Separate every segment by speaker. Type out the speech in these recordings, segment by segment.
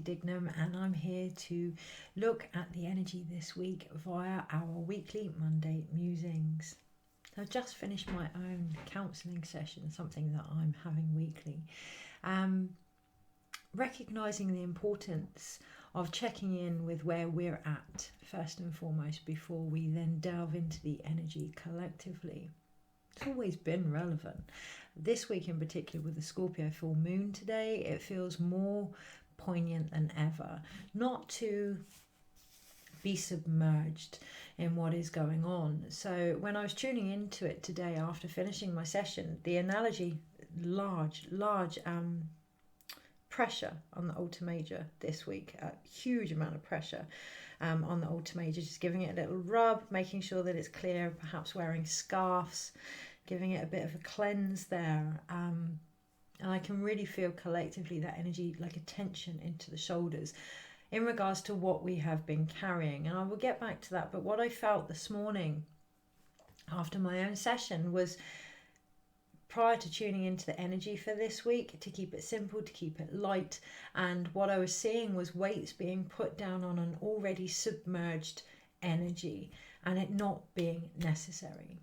Speaker 1: Dignam, and I'm here to look at the energy this week via our weekly Monday musings. I've just finished my own counselling session, something that I'm having weekly. Recognising the importance of checking in with where we're at first and foremost before we then delve into the energy collectively. It's always been relevant. This week in particular, with the Scorpio full moon today, it feels more poignant than ever. Not to be submerged in what is going on. So when I was tuning into it today after finishing my session, the analogy, large pressure on the Alta Major this week, a huge amount of pressure on the Alta Major, just giving it a little rub, making sure that it's clear, perhaps wearing scarves, giving it a bit of a cleanse there. And I can really feel collectively that energy, like a tension into the shoulders in regards to what we have been carrying. And I will get back to that. But what I felt this morning after my own session was, prior to tuning into the energy for this week, to keep it simple, to keep it light. And what I was seeing was weights being put down on an already submerged energy and it not being necessary.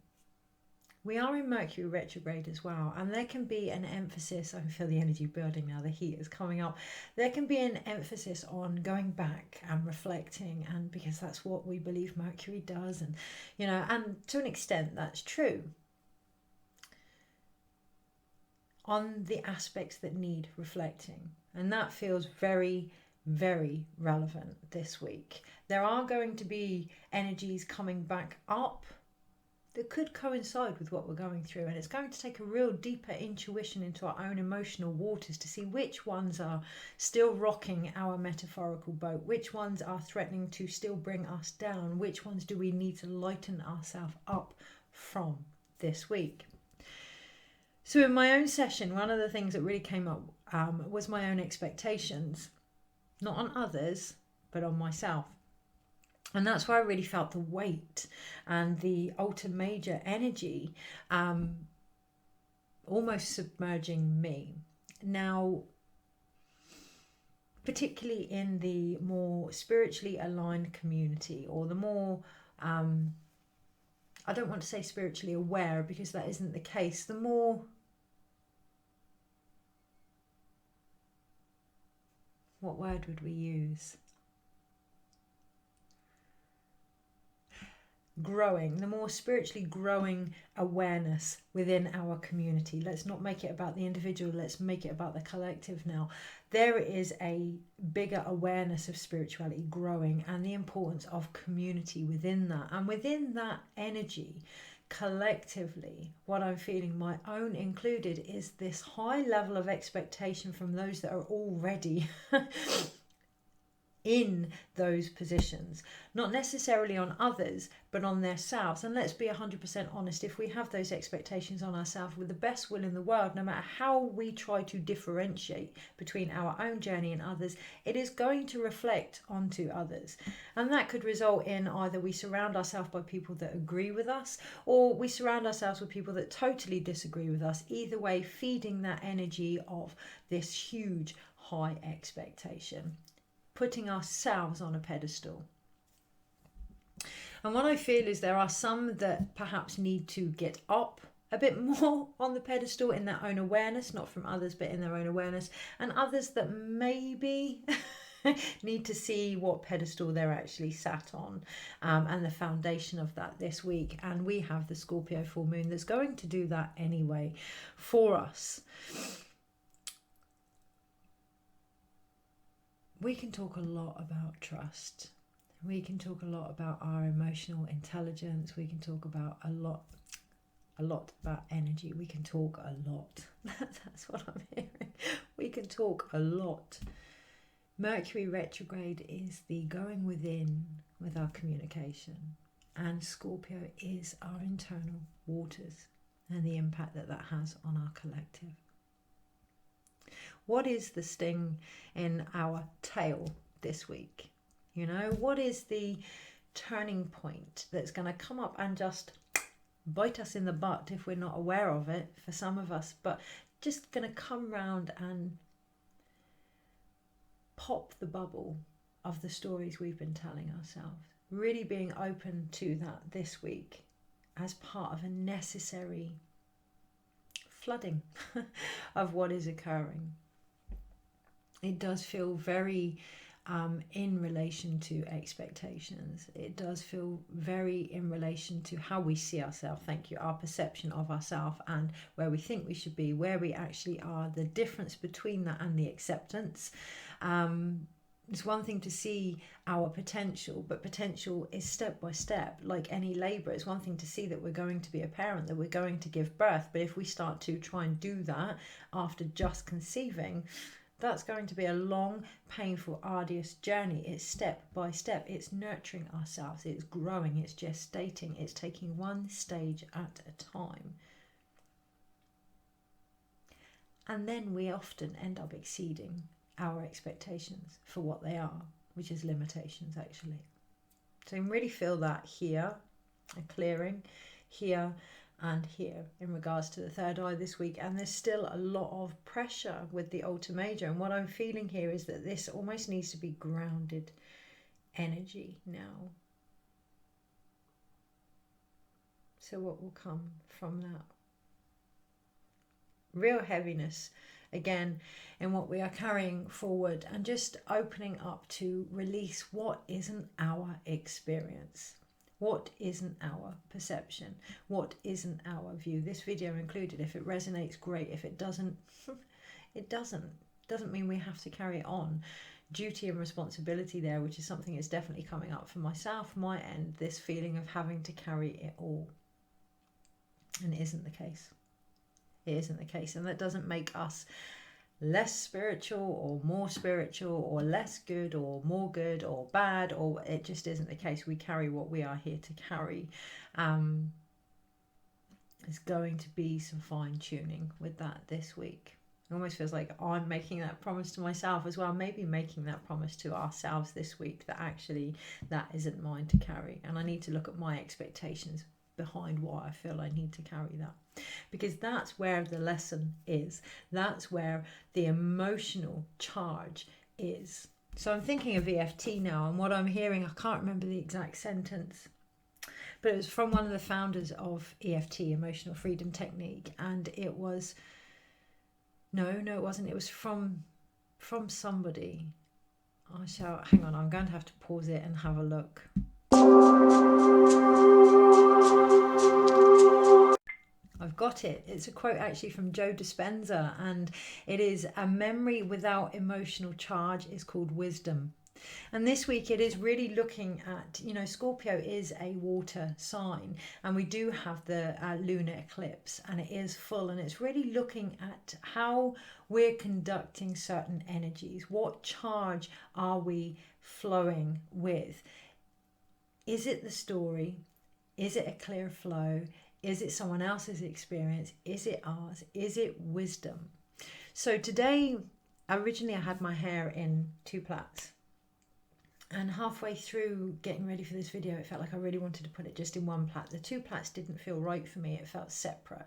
Speaker 1: We are in Mercury retrograde as well, and there can be an emphasis, I can feel the energy building now, the heat is coming up. There can be an emphasis on going back and reflecting, and because that's what we believe Mercury does, and and to an extent that's true, on the aspects that need reflecting. And that feels very, very relevant this week. There are going to be energies coming back up that could coincide with what we're going through, and it's going to take a real deeper intuition into our own emotional waters to see which ones are still rocking our metaphorical boat, which ones are threatening to still bring us down, which ones do we need to lighten ourselves up from this week. So in my own session, one of the things that really came up was my own expectations, not on others, but on myself. And that's why I really felt the weight and the Alta Major energy almost submerging me. Now, particularly in the more spiritually aligned community, or the more, I don't want to say spiritually aware because that isn't the case, the more, what word would we use? Growing, the more spiritually growing awareness within our community. Let's not make it about the individual, let's make it about the collective now. There is a bigger awareness of spirituality growing and the importance of community within that. And within that energy, collectively, what I'm feeling, my own included, is this high level of expectation from those that are already in those positions, not necessarily on others, but on themselves. And let's be 100% honest, if we have those expectations on ourselves with the best will in the world, no matter how we try to differentiate between our own journey and others, it is going to reflect onto others. And that could result in either we surround ourselves by people that agree with us, or we surround ourselves with people that totally disagree with us. Either way, feeding that energy of this huge high expectation, putting ourselves on a pedestal. And what I feel is there are some that perhaps need to get up a bit more on the pedestal in their own awareness, not from others, but in their own awareness, and others that maybe need to see what pedestal they're actually sat on, and the foundation of that this week. And we have the Scorpio full moon that's going to do that anyway for us. We can talk a lot about trust. We can talk a lot about our emotional intelligence. We can talk about a lot about energy. We can talk a lot. That's what I'm hearing. We can talk a lot. Mercury retrograde is the going within with our communication. And Scorpio is our internal waters and the impact that that has on our collective. What is the sting in our tail this week? What is the turning point that's going to come up and just bite us in the butt if we're not aware of it, for some of us, but just going to come round and pop the bubble of the stories we've been telling ourselves. Really being open to that this week as part of a necessary flooding of what is occurring. It does feel very in relation to expectations. It does feel very in relation to how we see ourselves, thank you, our perception of ourselves and where we think we should be, where we actually are, the difference between that and the acceptance. It's one thing to see our potential, but potential is step by step, like any labour. It's one thing to see that we're going to be a parent, that we're going to give birth, but if we start to try and do that after just conceiving, that's going to be a long, painful, arduous journey. It's step by step. It's nurturing ourselves. It's growing. It's gestating. It's taking one stage at a time. And then we often end up exceeding our expectations for what they are, which is limitations actually. So you can really feel that here, a clearing here and here in regards to the third eye this week. And there's still a lot of pressure with the Alta Major, and what I'm feeling here is that this almost needs to be grounded energy now. So what will come from that? Real heaviness again in what we are carrying forward, and just opening up to release what isn't our experience. What isn't our perception? What isn't our view? This video included. If it resonates, great. If it doesn't, it doesn't. Doesn't mean we have to carry it on. Duty and responsibility there, which is something that's definitely coming up for myself, my end, this feeling of having to carry it all. And it isn't the case. It isn't the case. And that doesn't make us less spiritual or more spiritual or less good or more good or bad, or it just isn't the case. We carry what we are here to carry. There's going to be some fine tuning with that this week. It almost feels like I'm making that promise to myself as well, maybe making that promise to ourselves this week, that actually that isn't mine to carry, and I need to look at my expectations behind why I feel I need to carry that, because that's where the lesson is. That's where the emotional charge is. So I'm thinking of EFT now, and what I'm hearing, I can't remember the exact sentence, but it was from one of the founders of EFT, Emotional Freedom Technique, and it was no it wasn't, it was from somebody. Hang on, I'm going to have to pause it and have a look. I've got it. It's a quote actually from Joe Dispenza, and it is, a memory without emotional charge is called wisdom. And this week it is really looking at, Scorpio is a water sign, and we do have the lunar eclipse, and it is full, and it's really looking at how we're conducting certain energies. What charge are we flowing with? Is it the story? Is it a clear flow? Is it someone else's experience? Is it ours? Is it wisdom? So today, originally I had my hair in 2 plaits. And halfway through getting ready for this video, it felt like I really wanted to put it just in 1 plait. The 2 plaits didn't feel right for me. It felt separate.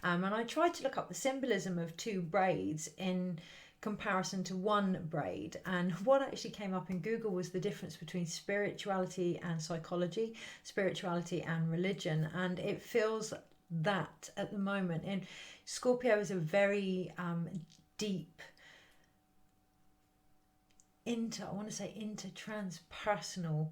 Speaker 1: And I tried to look up the symbolism of 2 braids in comparison to 1 braid, and what actually came up in Google was the difference between spirituality and psychology, spirituality and religion, and it feels that at the moment. And Scorpio is a very deep intertranspersonal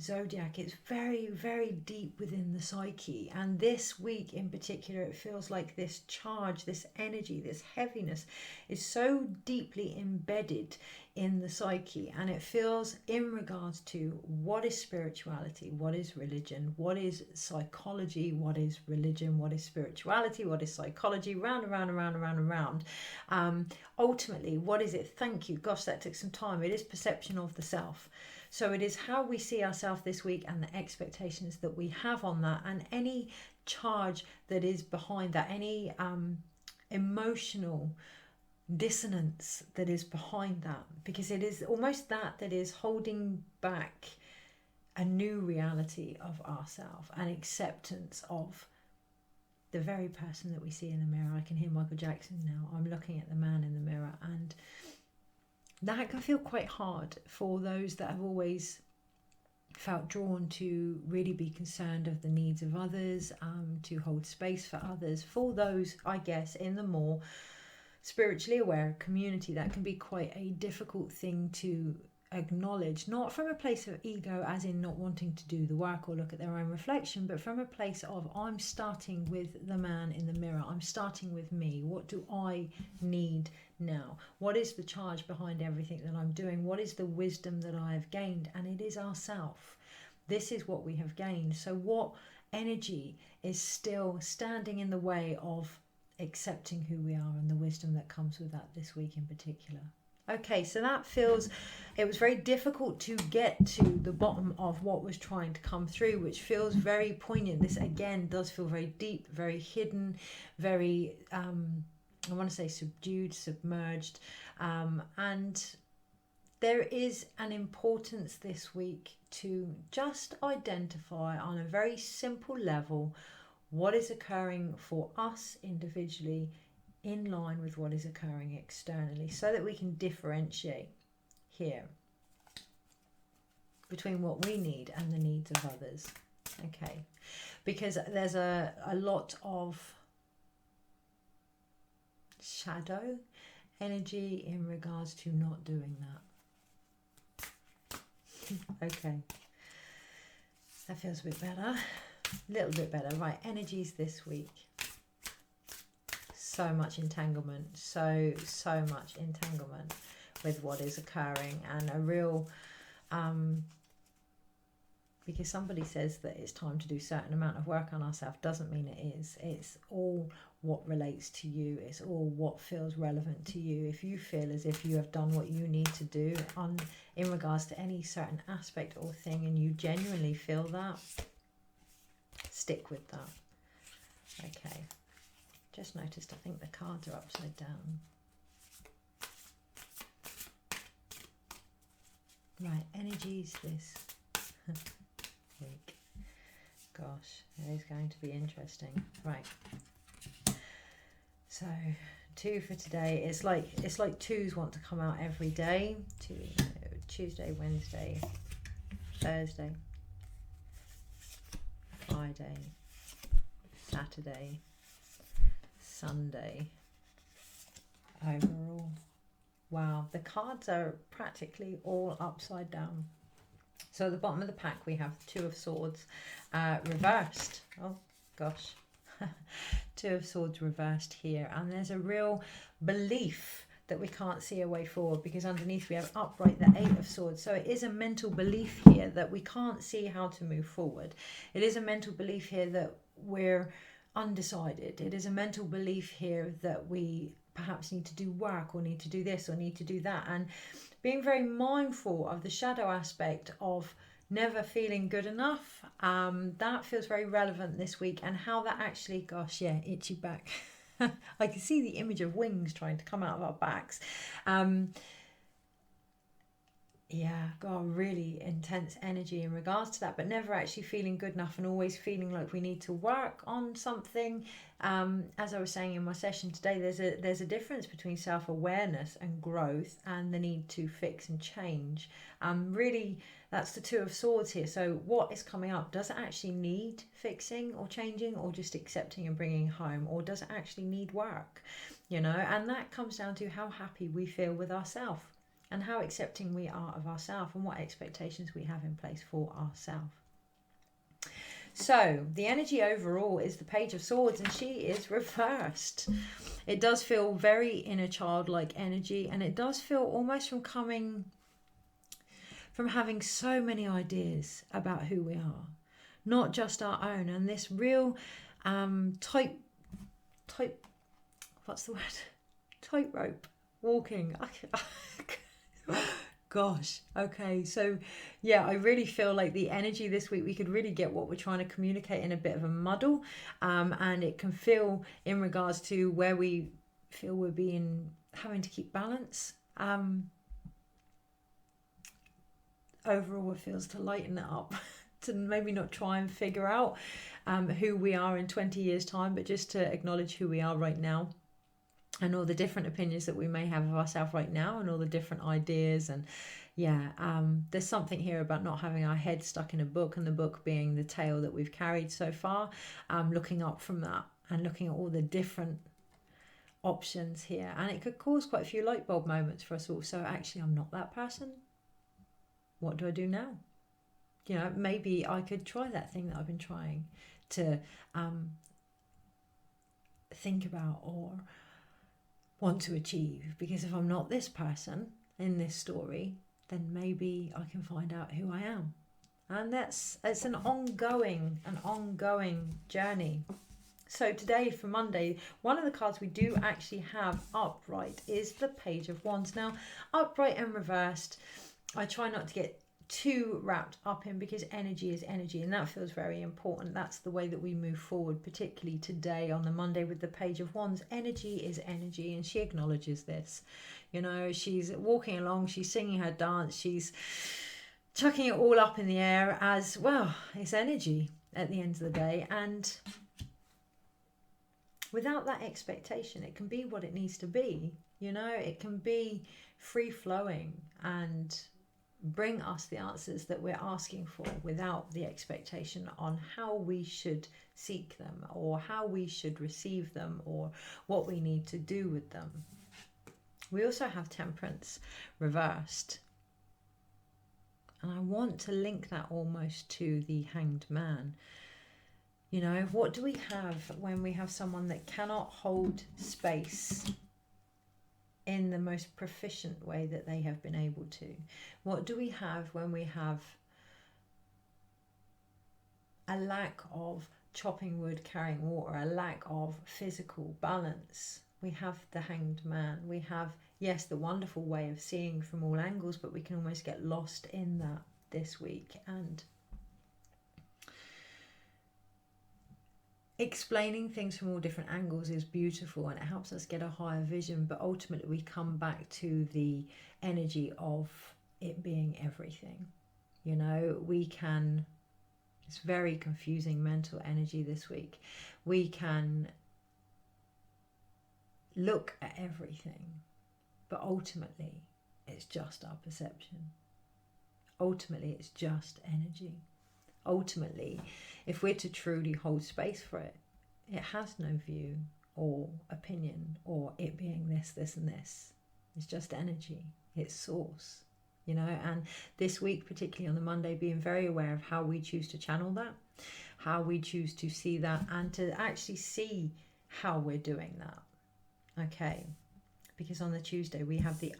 Speaker 1: zodiac. It's very, very deep within the psyche, and this week in particular it feels like this charge, this energy, this heaviness is so deeply embedded in the psyche, and it feels in regards to what is spirituality, what is religion, what is psychology, what is religion, what is spirituality, what is psychology, round and round and round and round and round. Ultimately, what is it? Thank you. Gosh, that took some time. It is perception of the self. So it is how we see ourselves this week and the expectations that we have on that, and any charge that is behind that, any emotional dissonance that is behind that, because it is almost that is holding back a new reality of ourselves, an acceptance of the very person that we see in the mirror. I can hear Michael Jackson now. I'm looking at the man in the mirror, and that can feel quite hard for those that have always felt drawn to really be concerned of the needs of others, to hold space for others. For those, I guess, in the more spiritually aware community, that can be quite a difficult thing to acknowledge, not from a place of ego as in not wanting to do the work or look at their own reflection, but from a place of I'm starting with the man in the mirror. I'm starting with me. What do I need now? What is the charge behind everything that I'm doing? What is the wisdom that I have gained? And it is ourself. This is what we have gained. So what energy is still standing in the way of accepting who we are and the wisdom that comes with that this week in particular? Okay, so that feels, it was very difficult to get to the bottom of what was trying to come through, which feels very poignant. This again does feel very deep, very hidden, very, I want to say subdued, submerged. And there is an importance this week to just identify on a very simple level what is occurring for us individually in line with what is occurring externally, so that we can differentiate here between what we need and the needs of others. Okay, because there's a lot of shadow energy in regards to not doing that. Okay, that feels a bit better, a little bit better. Right, energies this week. So much entanglement, so much entanglement with what is occurring, and a real because somebody says that it's time to do a certain amount of work on ourselves doesn't mean it is. It's all what relates to you. It's all what feels relevant to you. If you feel as if you have done what you need to do in regards to any certain aspect or thing, and you genuinely feel that, stick with that. Okay. Just noticed, I think the cards are upside down. Right, energies this week. Gosh, it is going to be interesting. Right. So, 2 for today. It's like 2s want to come out every day. Tuesday, Wednesday, Thursday, Friday, Saturday, Sunday. Overall, wow, the cards are practically all upside down. So at the bottom of the pack we have 2 of Swords reversed. Oh gosh. 2 of Swords reversed here, and there's a real belief that we can't see a way forward, because underneath we have upright the 8 of Swords. So it is a mental belief here that we can't see how to move forward. It is a mental belief here that we're undecided. It is a mental belief here that we perhaps need to do work, or need to do this, or need to do that, and being very mindful of the shadow aspect of never feeling good enough. That feels very relevant this week, and how that actually, gosh, yeah, itchy back. I can see the image of wings trying to come out of our backs. Yeah, got really intense energy in regards to that, but never actually feeling good enough, and always feeling like we need to work on something. As I was saying in my session today, there's a difference between self-awareness and growth, and the need to fix and change. Really, that's the 2 of Swords here. So what is coming up? Does it actually need fixing or changing, or just accepting and bringing home, or does it actually need work? You know, and that comes down to how happy we feel with ourselves, and how accepting we are of ourselves, and what expectations we have in place for ourselves. So the energy overall is the Page of Swords, and she is reversed. It does feel very inner childlike energy, and it does feel almost from having so many ideas about who we are, not just our own, and this real what's the word? Tightrope walking. Gosh, okay, so yeah, I really feel like the energy this week, we could really get what we're trying to communicate in a bit of a muddle, and it can feel in regards to where we feel we're having to keep balance. Overall, it feels to lighten it up, to maybe not try and figure out who we are in 20 years time, but just to acknowledge who we are right now. and all the different opinions that we may have of ourselves right now, and all the different ideas. And there's something here about not having our head stuck in a book, and the book being the tale that we've carried so far. Looking up from that and looking at all the different options here, and it could cause quite a few light bulb moments for us all. So actually, I'm not that person. What do I do now? Maybe I could try that thing that I've been trying to think about or want to achieve, because if I'm not this person in this story, then maybe I can find out who I am. And it's an ongoing journey. So today, for Monday, one of the cards we do actually have upright is the Page of Wands. Now, upright and reversed, I try not to get too wrapped up in, because energy is energy, and that feels very important. That's the way that we move forward, particularly today on the Monday with the Page of Wands. Energy is energy, and she acknowledges this. She's walking along, she's singing her dance, she's chucking it all up in the air as well. It's energy at the end of the day, and without that expectation, it can be what it needs to be. It can be free flowing and bring us the answers that we're asking for, without the expectation on how we should seek them, or how we should receive them, or what we need to do with them. We also have Temperance reversed, and I want to link that almost to the Hanged Man. What do we have when we have someone that cannot hold space in the most proficient way that they have been able to? What do we have when we have a lack of chopping wood, carrying water, a lack of physical balance? We have the Hanged Man. We have, yes, the wonderful way of seeing from all angles, but we can almost get lost in that this week. And explaining things from all different angles is beautiful, and it helps us get a higher vision, but ultimately we come back to the energy of it being everything. It's very confusing mental energy this week. We can look at everything, but ultimately it's just our perception. Ultimately it's just energy. Ultimately, if we're to truly hold space for it, it has no view or opinion or it being this, this and this. It's just energy. It's source. And this week, particularly on the Monday, being very aware of how we choose to channel that, how we choose to see that, and to actually see how we're doing that. Okay, because on the Tuesday we have the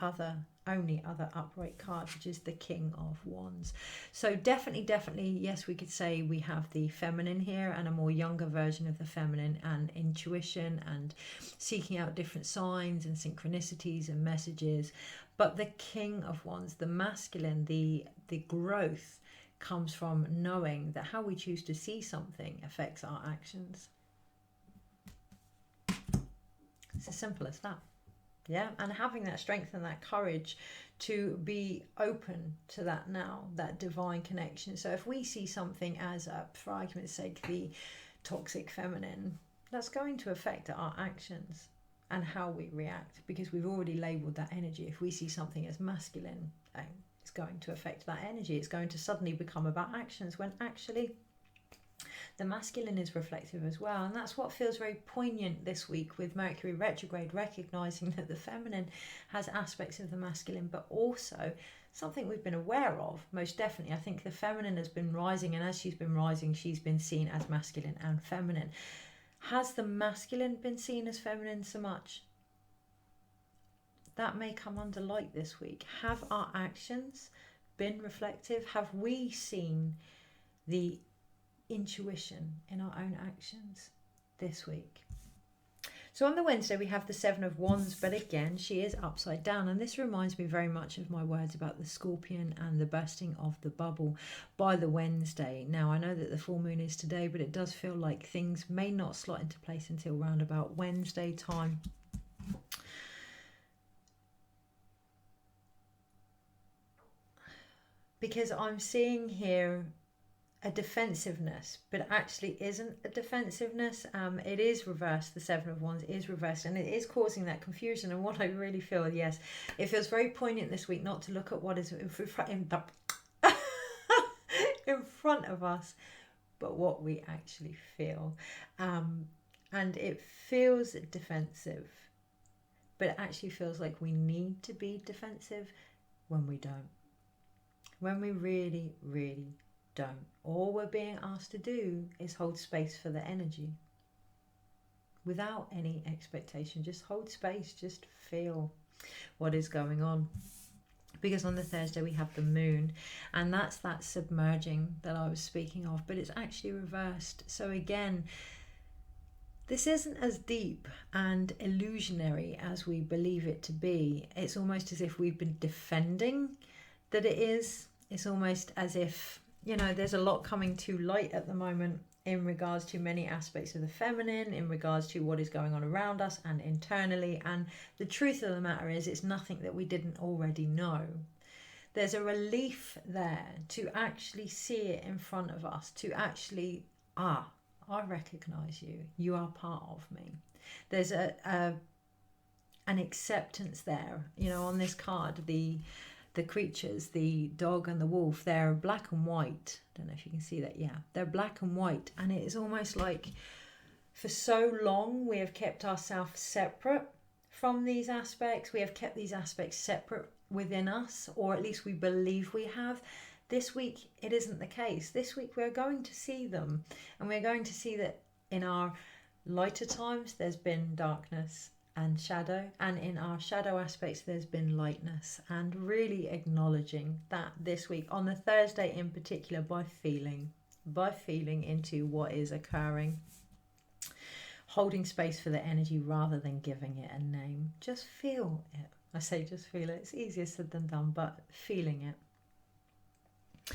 Speaker 1: only other upright card, which is the King of Wands. So definitely, yes, we could say we have the feminine here, and a more younger version of the feminine, and intuition and seeking out different signs and synchronicities and messages. But the King of Wands, the masculine, the growth, comes from knowing that how we choose to see something affects our actions. It's as simple as that. Yeah, and having that strength and that courage to be open to that now, that divine connection. So if we see something as, for argument's sake, the toxic feminine, that's going to affect our actions and how we react, because we've already labelled that energy. If we see something as masculine, it's going to affect that energy. It's going to suddenly become about actions, when actually the masculine is reflective as well. And that's what feels very poignant this week with Mercury retrograde, recognizing that the feminine has aspects of the masculine, but also something we've been aware of. Most definitely, I think the feminine has been rising, and as she's been rising, she's been seen as masculine and feminine. Has the masculine been seen as feminine so much? That may come under light this week. Have our actions been reflective? Have we seen the intuition in our own actions this week? So on the Wednesday we have the Seven of Wands, but again she is upside down, and this reminds me very much of my words about the Scorpion and the bursting of the bubble by the Wednesday. Now I know that the full moon is today, but it does feel like things may not slot into place until round about Wednesday time. Because I'm seeing here a defensiveness, but actually isn't a defensiveness. It is reversed. The Seven of Wands is reversed, and it is causing that confusion. And what I really feel, yes, it feels very poignant this week not to look at what is in front of us, but what we actually feel. And it feels defensive, but it actually feels like we need to be defensive when we don't. When we really, really don't. All we're being asked to do is hold space for the energy without any expectation. Just hold space, just feel what is going on. Because on the Thursday we have the moon, and that's that submerging that I was speaking of, but it's actually reversed. So again, this isn't as deep and illusionary as we believe it to be. It's almost as if we've been defending that it is. It's almost as if, you know, there's a lot coming to light at the moment in regards to many aspects of the feminine, in regards to what is going on around us and internally. And the truth of the matter is, it's nothing that we didn't already know. There's a relief there to actually see it in front of us, to actually, I recognize you. You are part of me. There's an acceptance there. You know, on this card, the creatures, the dog and the wolf, they're black and white. I don't know if you can see that. Yeah, they're black and white. And it is almost like for so long we have kept ourselves separate from these aspects. We have kept these aspects separate within us, or at least we believe we have. This week it isn't the case. This week we're going to see them, and we're going to see that in our lighter times there's been darkness and shadow, and in our shadow aspects there's been lightness, and really acknowledging that this week, on the Thursday in particular, by feeling into what is occurring, holding space for the energy rather than giving it a name. Just feel it. I say just feel it. It's easier said than done, but feeling it.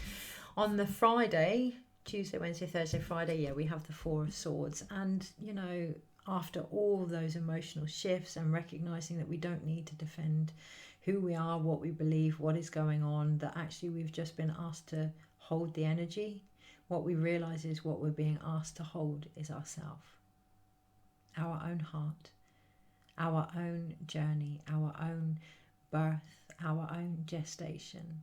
Speaker 1: On the Friday, Tuesday, Wednesday, Thursday, Friday, yeah, we have the Four of Swords, and you know, after all those emotional shifts and recognizing that we don't need to defend who we are, what we believe, what is going on, that actually we've just been asked to hold the energy. What we realize is what we're being asked to hold is ourselves, our own heart, our own journey, our own birth, our own gestation.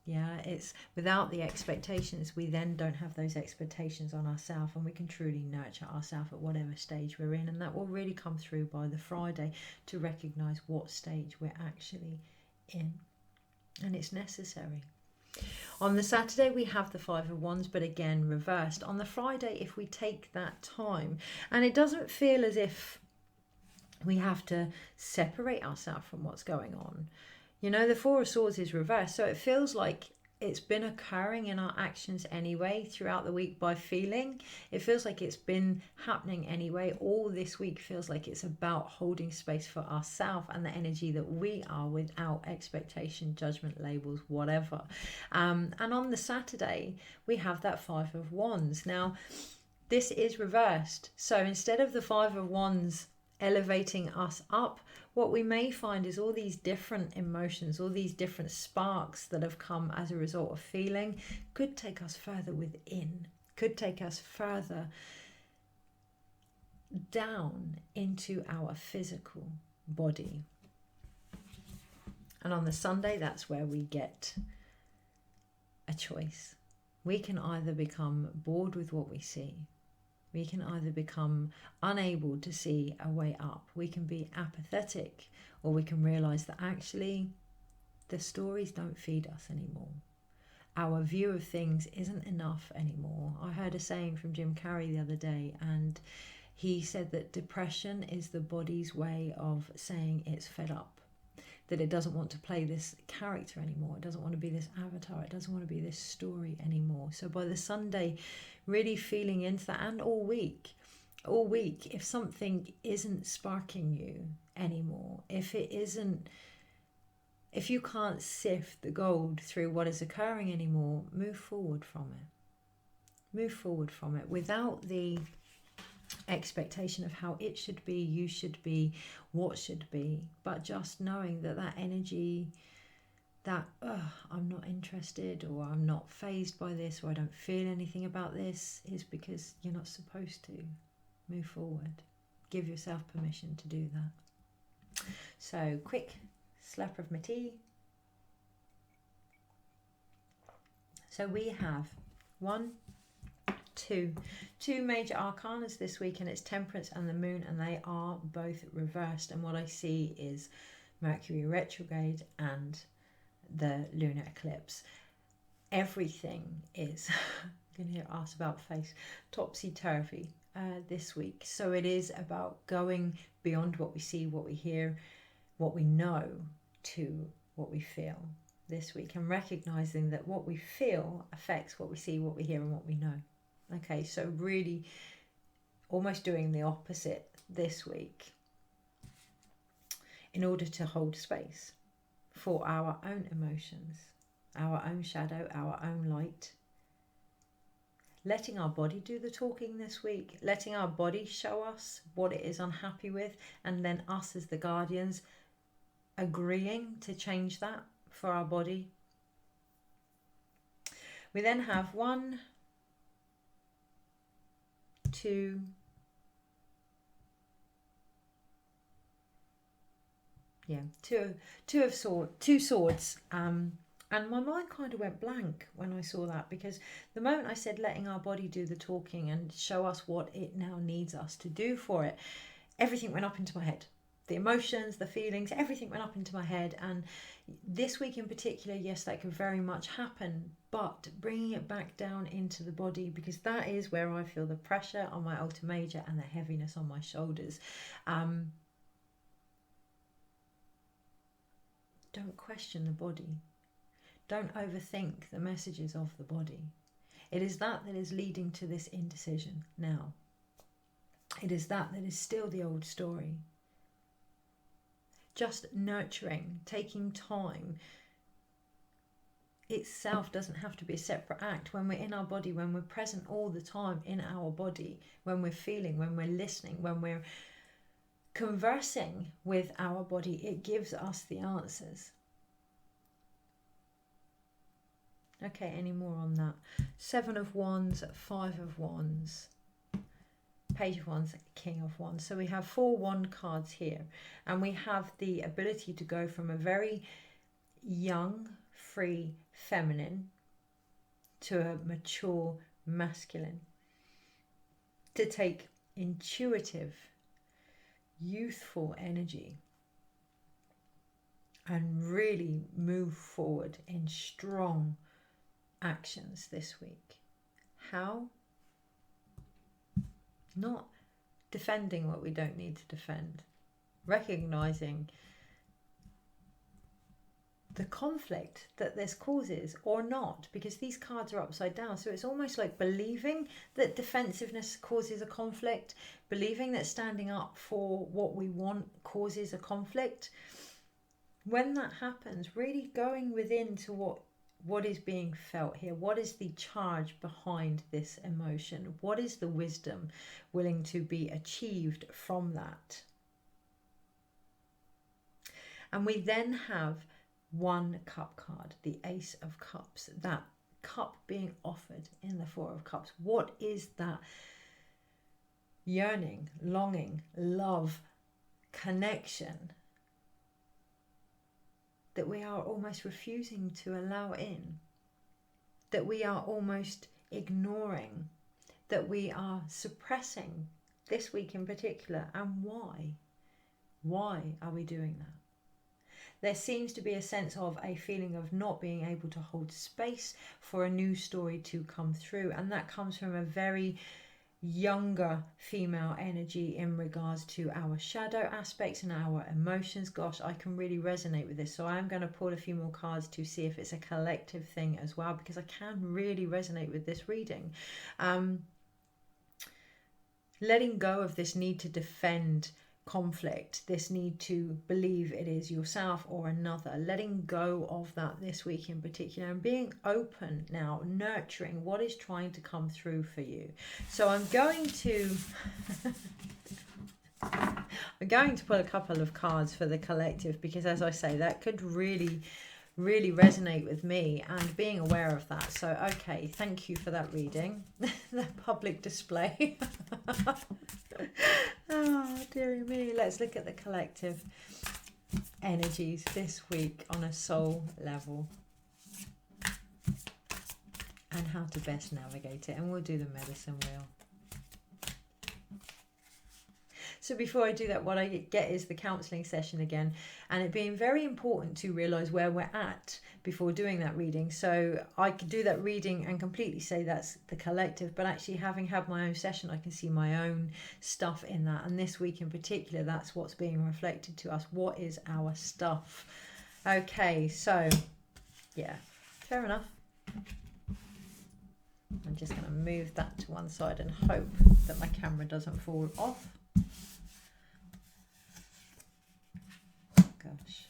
Speaker 1: Yeah, it's without the expectations, we then don't have those expectations on ourselves, and we can truly nurture ourselves at whatever stage we're in. And that will really come through by the Friday, to recognize what stage we're actually in. And it's necessary. On the Saturday, we have the Five of Wands, but again, reversed. On the Friday, if we take that time, and it doesn't feel as if we have to separate ourselves from what's going on. You know, the Four of Swords is reversed, so it feels like it's been occurring in our actions anyway throughout the week by feeling. It feels like it's been happening anyway. All this week feels like it's about holding space for ourselves and the energy that we are, without expectation, judgment, labels, whatever. And on the Saturday, we have that Five of Wands. Now, this is reversed. So instead of the Five of Wands elevating us up, what we may find is all these different emotions, all these different sparks that have come as a result of feeling, could take us further within, could take us further down into our physical body. And on the Sunday, that's where we get a choice. We can either become bored with what we see. We can either become unable to see a way up. We can be apathetic, or we can realize that actually the stories don't feed us anymore. Our view of things isn't enough anymore. I heard a saying from Jim Carrey the other day, and he said that depression is the body's way of saying it's fed up, that it doesn't want to play this character anymore. It doesn't want to be this avatar. It doesn't want to be this story anymore. So by the Sunday, really feeling into that, and all week, if something isn't sparking you anymore, if you can't sift the gold through what is occurring anymore, move forward from it. Move forward from it without the expectation of how it should be, you should be, what should be, but just knowing that that energy that I'm not interested, or I'm not fazed by this, or I don't feel anything about this, is because you're not supposed to. Move forward. Give yourself permission to do that. So, quick slap of my tea. So we have two major arcanas this week, and it's Temperance and the Moon, and they are both reversed. And what I see is Mercury retrograde and the lunar eclipse. Everything is, you can hear asked about face, topsy-turvy this week. So it is about going beyond what we see, what we hear, what we know, to what we feel this week, and recognizing that what we feel affects what we see, what we hear, and what we know. Okay, so really almost doing the opposite this week in order to hold space for our own emotions, our own shadow, our own light. Letting our body do the talking this week, letting our body show us what it is unhappy with, and then us as the guardians agreeing to change that for our body. We then have two swords. And my mind kind of went blank when I saw that, because the moment I said letting our body do the talking and show us what it now needs us to do for it, everything went up into my head. The emotions, the feelings, everything went up into my head. And this week in particular, yes, that could very much happen, but bringing it back down into the body, because that is where I feel the pressure on my Alta Major and the heaviness on my shoulders. Don't question the body. Don't overthink the messages of the body. It is that is leading to this indecision now. It is that is still the old story. Just nurturing, taking time itself doesn't have to be a separate act. When we're in our body, when we're present all the time in our body, when we're feeling, when we're listening, when we're conversing with our body, it gives us the answers. Okay, any more on that? 7 of Wands, 5 of Wands, Page of Wands, King of Wands. So we have 4 wand cards here, and we have the ability to go from a very young, free, feminine to a mature, masculine, to take intuitive, youthful energy and really move forward in strong actions this week. How? Not defending what we don't need to defend, recognizing the conflict that this causes or not, because these cards are upside down. So it's almost like believing that defensiveness causes a conflict, believing that standing up for what we want causes a conflict. When that happens, really going within to what is being felt here. What is the charge behind this emotion? What is the wisdom willing to be achieved from that? And we then have 1 cup card, the Ace of Cups, that cup being offered in the 4 of Cups. What is that yearning, longing, love, connection that we are almost refusing to allow in, that we are almost ignoring, that we are suppressing this week in particular? And why? Why are we doing that? There seems to be a sense of a feeling of not being able to hold space for a new story to come through, and that comes from a very younger female energy in regards to our shadow aspects and our emotions. Gosh, I can really resonate with this, so I'm going to pull a few more cards to see if it's a collective thing as well, because I can really resonate with this reading. Letting go of this need to defend conflict, this need to believe it is yourself or another, letting go of that this week in particular, and being open now, nurturing what is trying to come through for you. So I'm going to pull a couple of cards for the collective, because as I say, that could really really resonate with me, and being aware of that. So, okay, thank you for that reading. The public display. Oh, dearie me. Let's look at the collective energies this week on a soul level and how to best navigate it. And we'll do the medicine wheel. So before I do that, what I get is the counselling session again, and it being very important to realise where we're at before doing that reading. So I could do that reading and completely say that's the collective, but actually having had my own session, I can see my own stuff in that. And this week in particular, that's what's being reflected to us. What is our stuff? Okay, so yeah, fair enough. I'm just going to move that to one side and hope that my camera doesn't fall off. Gosh.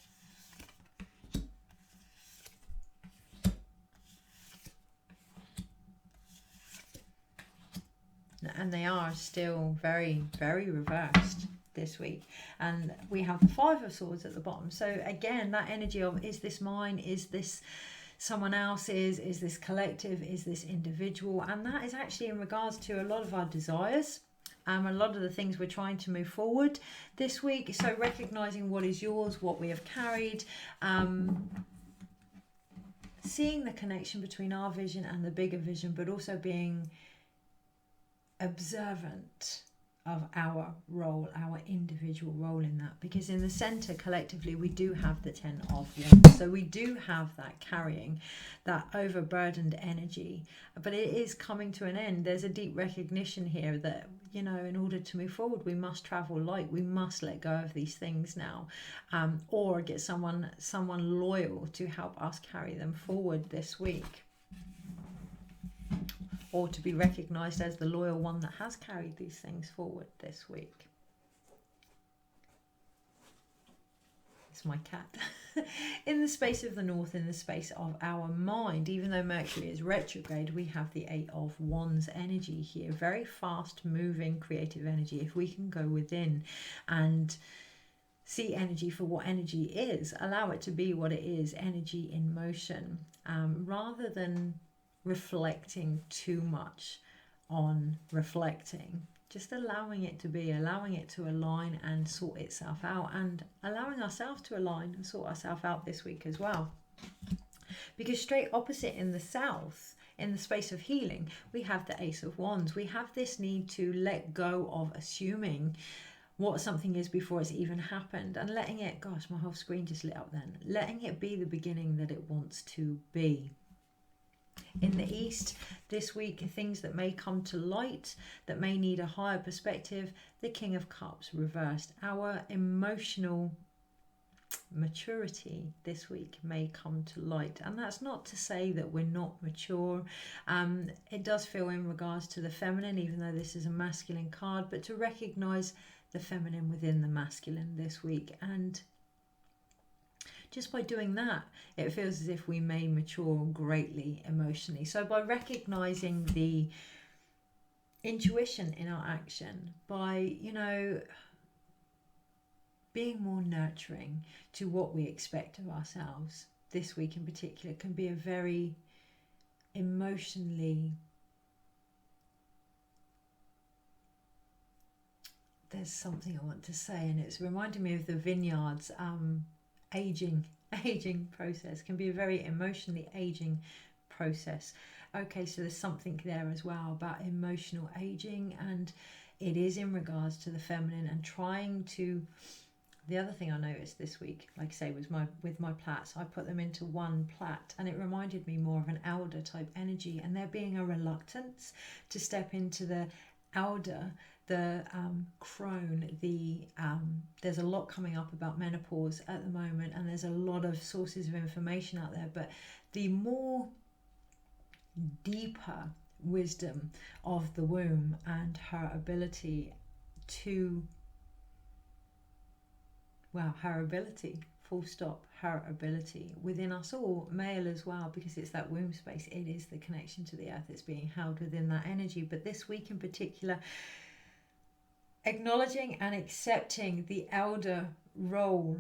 Speaker 1: And they are still very, very reversed this week. And we have the Five of Swords at the bottom. So again, that energy of, is this mine? Is this someone else's? Is this collective? Is this individual? And that is actually in regards to a lot of our desires. A lot of the things we're trying to move forward this week. So recognizing what is yours, what we have carried, seeing the connection between our vision and the bigger vision, but also being observant of our role, our individual role in that. Because in the center, collectively, we do have the 10 of Wands. So we do have that carrying, that overburdened energy. But it is coming to an end. There's a deep recognition here that, you know, in order to move forward, we must travel light. We must let go of these things now, or get someone loyal to help us carry them forward this week, or to be recognized as the loyal one that has carried these things forward this week. It's my cat. In the space of the north, in the space of our mind, even though Mercury is retrograde, we have the 8 of Wands energy here. Very fast moving creative energy. If we can go within and see energy for what energy is, allow it to be what it is, energy in motion, rather than reflecting too much on reflecting, just allowing it to be, allowing it to align and sort itself out, and allowing ourselves to align and sort ourselves out this week as well. Because straight opposite in the south, in the space of healing, we have the Ace of Wands. We have this need to let go of assuming what something is before it's even happened, and letting it, gosh, my whole screen just lit up then, letting it be the beginning that it wants to be. In the east this week, things that may come to light, that may need a higher perspective, the King of Cups reversed. Our emotional maturity this week may come to light, and that's not to say that we're not mature. It does feel in regards to the feminine, even though this is a masculine card, but to recognize the feminine within the masculine this week. And just by doing that, it feels as if we may mature greatly emotionally. So by recognizing the intuition in our action, by, you know, being more nurturing to what we expect of ourselves this week in particular, can be a very emotionally, there's something I want to say, and it's reminding me of the vineyards aging process. Can be a very emotionally aging process. Okay, so there's something there as well about emotional aging, and it is in regards to the feminine, and trying to, the other thing I noticed this week, like I say, was with my plaits, I put them into one plait, and it reminded me more of an elder type energy, and there being a reluctance to step into the elder, the crone, there's a lot coming up about menopause at the moment, and there's a lot of sources of information out there, but the more deeper wisdom of the womb and her ability to, well, her ability, full stop, her ability within us all, male as well, because it's that womb space, it is the connection to the earth, it's being held within that energy. But this week in particular, acknowledging and accepting the elder role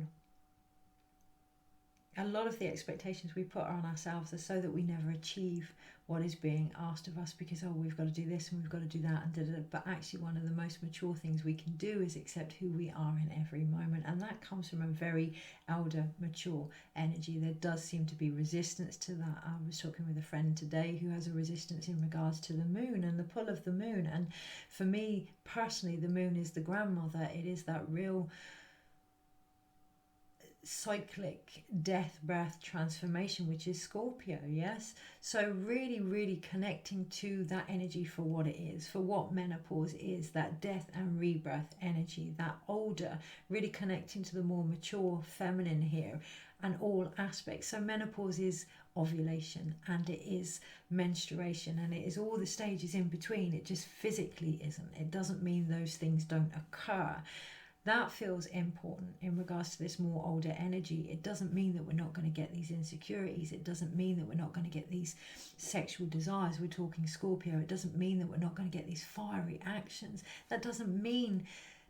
Speaker 1: a lot of the expectations we put on ourselves are so that we never achieve what is being asked of us, because, oh, we've got to do this and we've got to do that and da-da-da. But actually one of the most mature things we can do is accept who we are in every moment, and that comes from a very elder, mature energy. There does seem to be resistance to that. I was talking with a friend today who has a resistance in regards to the moon and the pull of the moon, and for me personally, the moon is the grandmother. It is that real cyclic death, birth, transformation, which is Scorpio. Yes, so really, really connecting to that energy for what it is, for what menopause is, that death and rebirth energy, that older, really connecting to the more mature feminine here and all aspects. So menopause is ovulation, and it is menstruation, and it is all the stages in between. It just physically isn't. It doesn't mean those things don't occur. That feels important in regards to this more older energy. It doesn't mean that we're not going to get these insecurities. It doesn't mean that we're not going to get these sexual desires. We're talking Scorpio. It doesn't mean that we're not going to get these fiery actions. That doesn't mean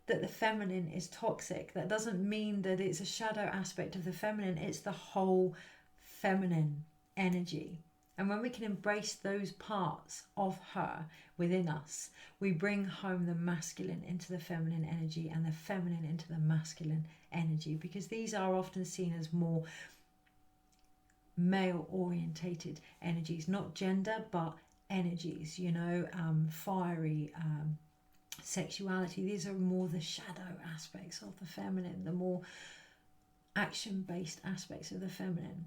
Speaker 1: that the feminine is toxic. That doesn't mean that it's a shadow aspect of the feminine. It's the whole feminine energy. And when we can embrace those parts of her within us, we bring home the masculine into the feminine energy and the feminine into the masculine energy, because these are often seen as more male orientated energies, not gender, but energies, you know, fiery, sexuality. These are more the shadow aspects of the feminine, the more action-based aspects of the feminine.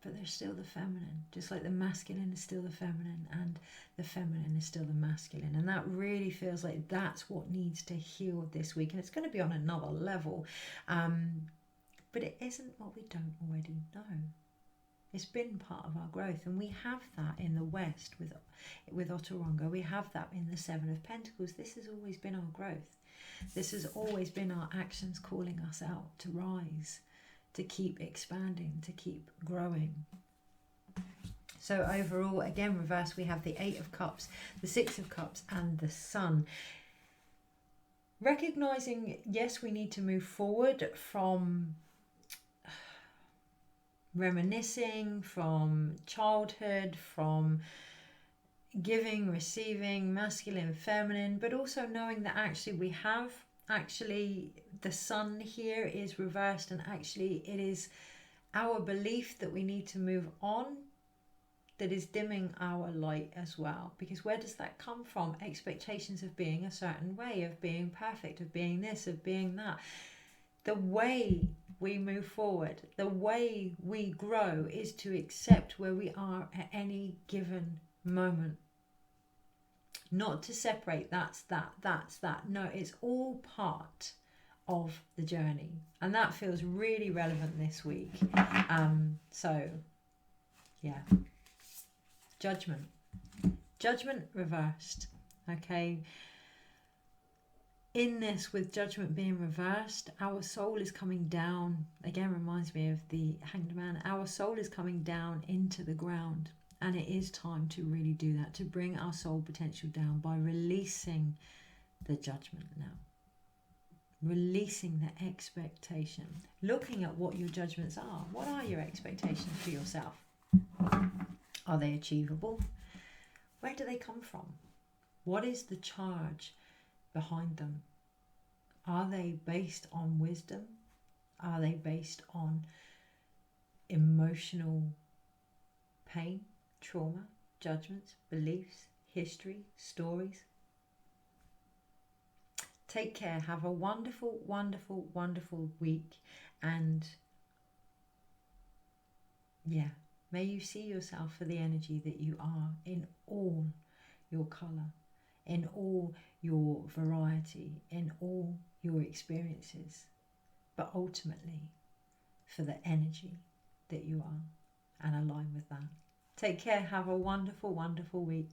Speaker 1: But they're still the feminine, just like the masculine is still the feminine and the feminine is still the masculine. And that really feels like that's what needs to heal this week. And it's going to be on another level, but it isn't what we don't already know. It's been part of our growth, and we have that in the West with Otorongo. We have that in the Seven of Pentacles. This has always been our growth. This has always been our actions calling us out to rise, to keep expanding, to keep growing. So overall, again, reverse, we have the Eight of Cups, the Six of Cups, and the Sun. Recognizing, yes, we need to move forward from reminiscing, from childhood, from giving, receiving, masculine, feminine, but also knowing that actually we have the Sun here is reversed, and actually it is our belief that we need to move on that is dimming our light as well. Because where does that come from? Expectations of being a certain way, of being perfect, of being this, of being that. The way we move forward, the way we grow, is to accept where we are at any given moment. Not to separate, that's that. No, it's all part of the journey. And that feels really relevant this week. So, yeah. Judgment. Judgment reversed. Okay. In this, with judgment being reversed, our soul is coming down. Again, reminds me of the Hanged Man. Our soul is coming down into the ground. And it is time to really do that, to bring our soul potential down by releasing the judgment now. Releasing the expectation. Looking at what your judgments are. What are your expectations for yourself? Are they achievable? Where do they come from? What is the charge behind them? Are they based on wisdom? Are they based on emotional pain? Trauma, judgments, beliefs, history, stories? Take care. Have a wonderful, wonderful, wonderful week. And yeah, may you see yourself for the energy that you are in all your colour, in all your variety, in all your experiences, but ultimately for the energy that you are, and align with that. Take care. Have a wonderful, wonderful week.